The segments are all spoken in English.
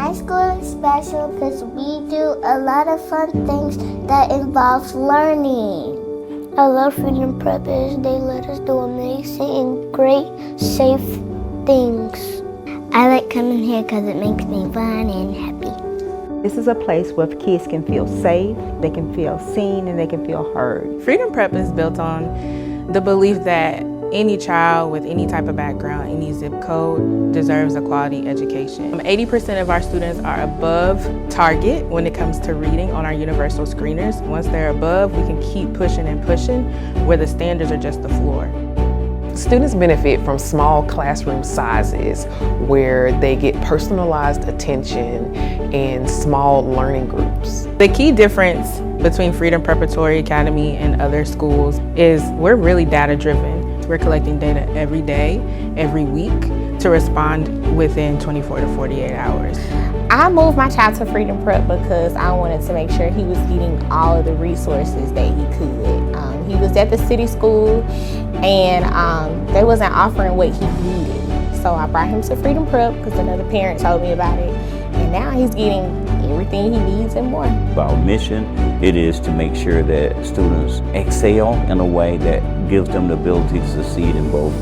My school is special because we do a lot of fun things that involves learning. I love Freedom Preppers. They let us do amazing and great, safe things. I like coming here because it makes me fun and happy. This is a place where kids can feel safe, they can feel seen, and they can feel heard. Freedom Prep is built on the belief that any child with any type of background, any zip code, deserves a quality education. 80% of our students are above target when it comes to reading on our universal screeners. Once they're above, we can keep pushing and pushing where the standards are just the floor. Students benefit from small classroom sizes where they get personalized attention and small learning groups. The key difference between Freedom Preparatory Academy and other schools is we're really data driven. We're collecting data every day, every week to respond within 24 to 48 hours. I moved my child to Freedom Prep because I wanted to make sure he was getting all of the resources that he could. He was at the city school and they wasn't offering what he needed. So I brought him to Freedom Prep because another parent told me about it. And now he's getting everything he needs and more. Our mission, it is to make sure that students excel in a way that gives them the ability to succeed in both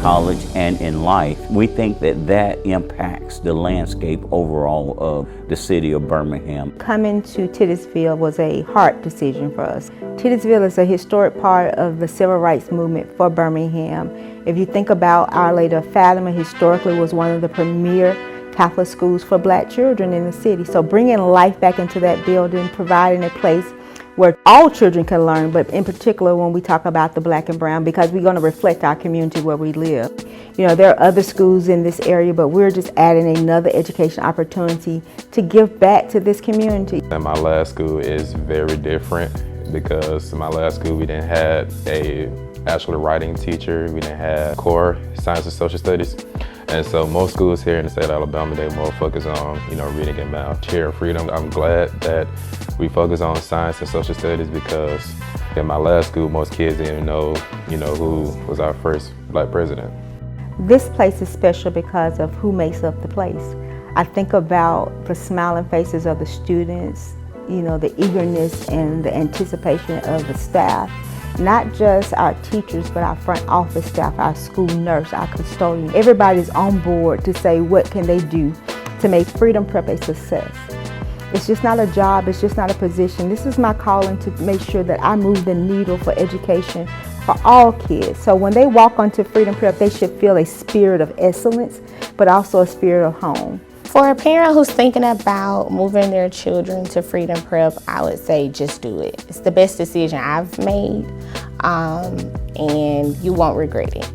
college and in life. We think that that impacts the landscape overall of the city of Birmingham. Coming to Titusville was a hard decision for us. Titusville is a historic part of the civil rights movement for Birmingham. If you think about Our Lady of Fatima, historically was one of the premier Catholic schools for Black children in the city. So bringing life back into that building, providing a place where all children can learn, but in particular when we talk about the Black and Brown, because we're going to reflect our community where we live. You know, there are other schools in this area, but we're just adding another education opportunity to give back to this community. And my last school is very different because in my last school we didn't have a actual writing teacher, we didn't have core science and social studies. And so most schools here in the state of Alabama, they more focus on, reading and math. Here at Freedom, I'm glad that we focus on science and social studies because in my last school, most kids didn't even know, who was our first Black president. This place is special because of who makes up the place. I think about the smiling faces of the students, the eagerness and the anticipation of the staff. Not just our teachers, but our front office staff, our school nurse, our custodian. Everybody's on board to say what can they do to make Freedom Prep a success. It's just not a job, it's just not a position. This is my calling to make sure that I move the needle for education for all kids. So when they walk onto Freedom Prep, they should feel a spirit of excellence, but also a spirit of home. For a parent who's thinking about moving their children to Freedom Prep, I would say just do it. It's the best decision I've made, and you won't regret it.